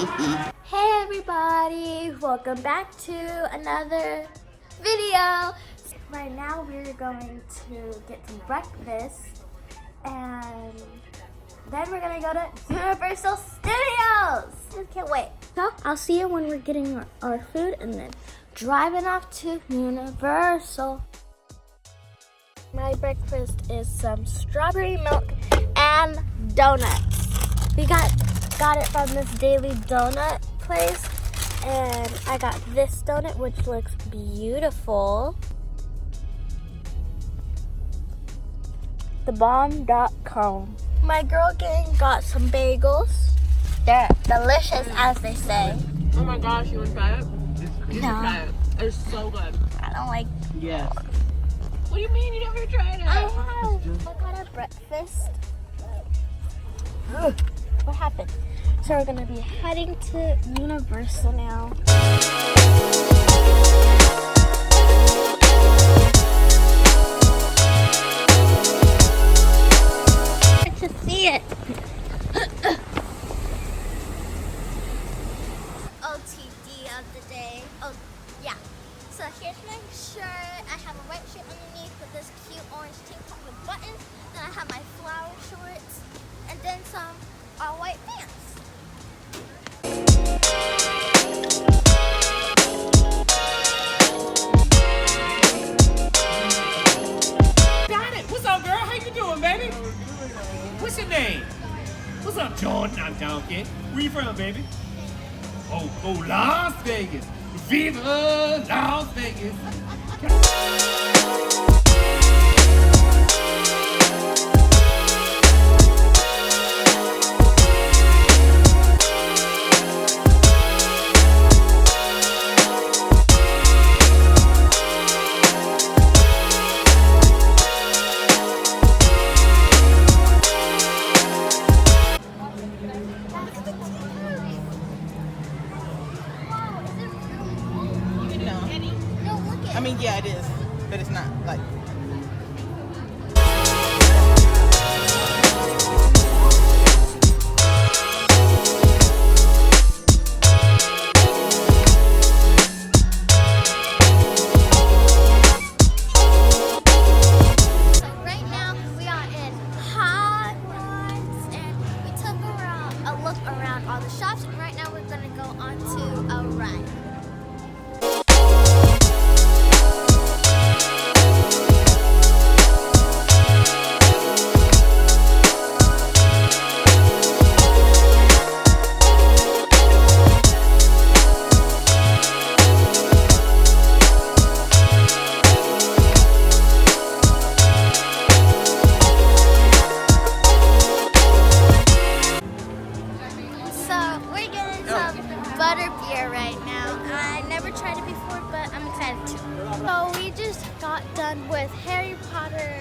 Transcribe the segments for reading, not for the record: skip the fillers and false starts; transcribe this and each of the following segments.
Hey everybody, welcome back to another video. Right now we're going to get some breakfast and then we're gonna go to Universal Studios. I can't wait. So I'll see you when we're getting our food and then driving off to Universal. My breakfast is some strawberry milk and donuts. We got it from this daily donut place, and I got this donut which looks beautiful. Thebomb.com. My girl gang got some bagels. They're delicious, as they say. Oh my gosh, you want to try it? You No. should try it. It's so good. I don't like. Yes. What do you mean you never tried it? I have. I got our breakfast. Ugh, what happened? So we're gonna be heading to Universal now. To see it. OTD of the day. Oh, yeah. So here's my shirt. I have a white shirt underneath with this cute orange tank top with buttons. Then I have my flower shorts. And then some white pants. Got it. What's up, girl? How you doing, baby? What's your name? What's up, Jordyn? I'm Donkey. Where you from, baby? Oh, Las Vegas. Viva Las Vegas. I mean, yeah, it is, but it's not like. Right now we are in Hot Ones and we took a look around all the shops, and right now we're gonna go on to a ride. Butter beer right now. I never tried it before, but I'm excited to. So we just got done with Harry Potter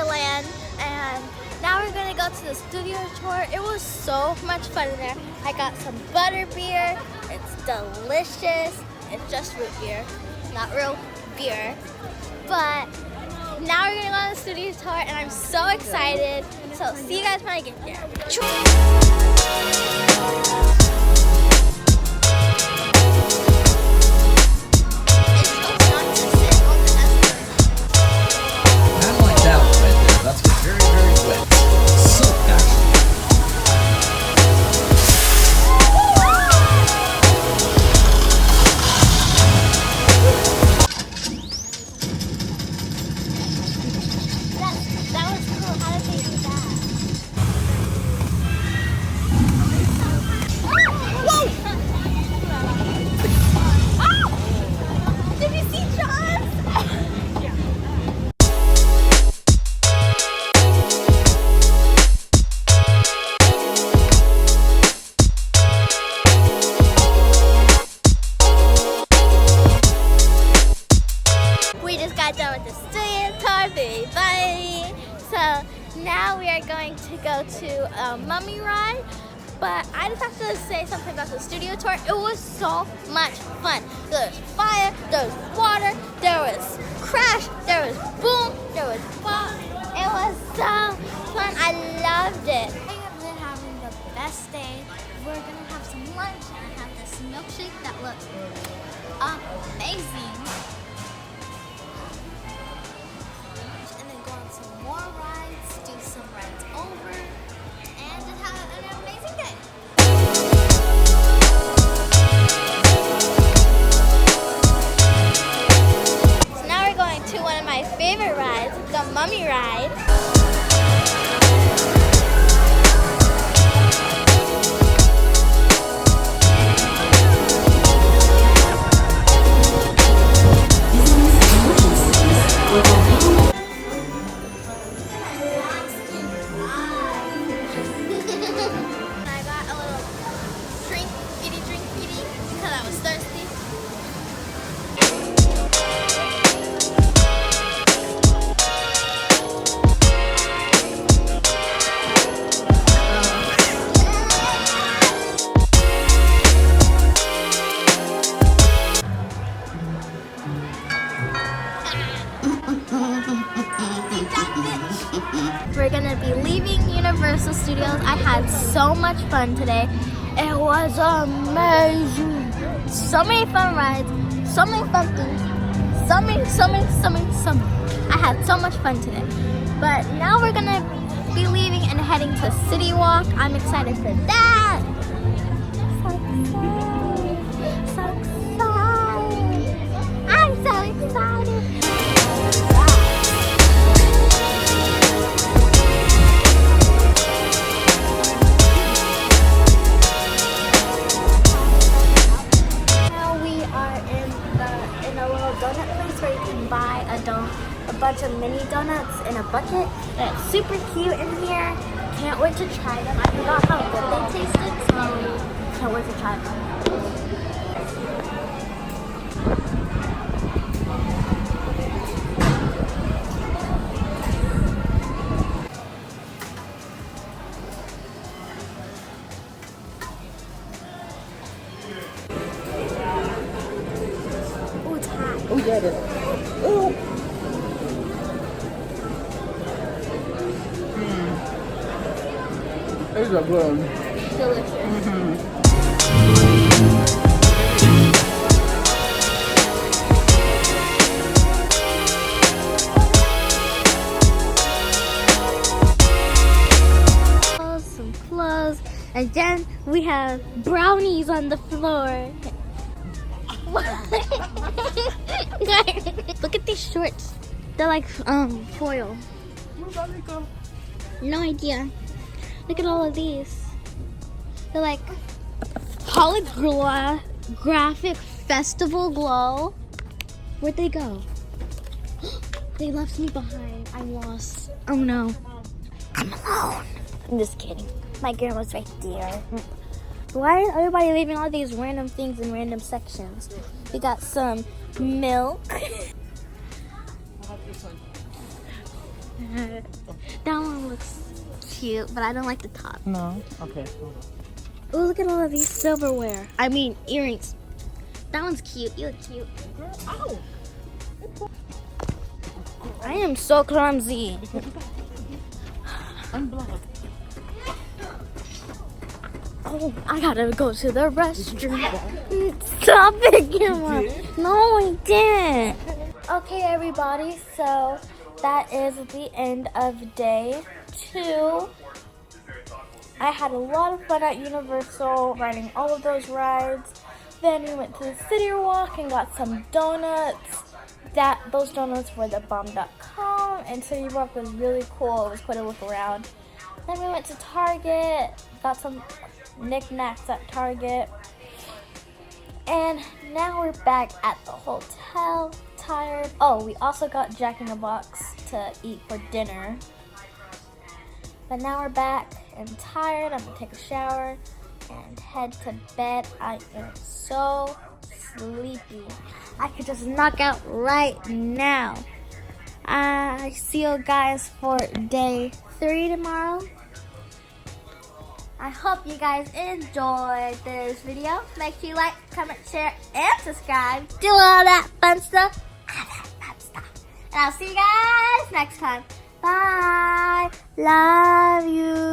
Land, and now we're gonna go to the studio tour. It was so much fun in there. I got some butter beer. It's delicious. It's just root beer, not real beer. But now we're gonna go on the studio tour, and I'm so excited. So see you guys when I get there. That's very, very wet. So actually. That was cool. How did they do that? Oh! Did you see John? Done with the studio tour, everybody. So now we are going to go to a mummy ride, but I just have to say something about the studio tour. It was so much fun. There was fire, there was water, there was crash, there was boom, there was fall. It was so fun. I loved it. I have been having the best BACKSTAGE. We're gonna have some lunch and I have this milkshake that looks amazing. And then go on some more rides, do some rides over, and just have an amazing day. So now we're going to one of my favorite rides, the Mummy Ride. I got a little drink because I was thirsty. We're gonna be leaving Universal Studios. I had so much fun today. It was amazing. So many fun rides, so many fun things, so many. I had so much fun today. But now we're gonna be leaving and heading to City Walk. I'm excited for that. So excited. I'm so excited. Donut place where you can buy a bunch of mini donuts in a bucket. It's super cute in here. Can't wait to try them. I forgot how good they tasted, so can't wait to try them. Oh, yeah, it is. Oh. These are good. Delicious. Some clothes, and then we have brownies on the floor. Look at these shorts. They're like foil. No idea. Look at all of these. They're like holographic festival glow. Where'd they go? They left me behind. I'm lost. Oh no. I'm alone. I'm just kidding. My grandma's right there. Why is everybody leaving all these random things in random sections? We got some milk. That one looks cute, but I don't like the top. No. Okay. Oh, look at all of these silverware. I mean, earrings. That one's cute. You look cute. Ow. I am so clumsy. Unblock. Oh, I gotta go to the restroom. Stop it, Grandma. No, I didn't. Okay, everybody. So that is the end of day 2. I had a lot of fun at Universal riding all of those rides. Then we went to the City Walk and got some donuts. Those donuts were the bomb.com, and City Walk was really cool. It was quite a look around. Then we went to Target, got some knickknacks at Target, and now we're back at the hotel, tired. Oh, we also got Jack in the Box to eat for dinner. But now we're back and tired. I'm gonna take a shower and head to bed. I am so sleepy. I could just knock out right now. I see you guys for day 3 tomorrow. I hope you guys enjoyed this video. Make sure you like, comment, share, and subscribe. Do all that fun stuff. And I'll see you guys next time. Bye. Love you.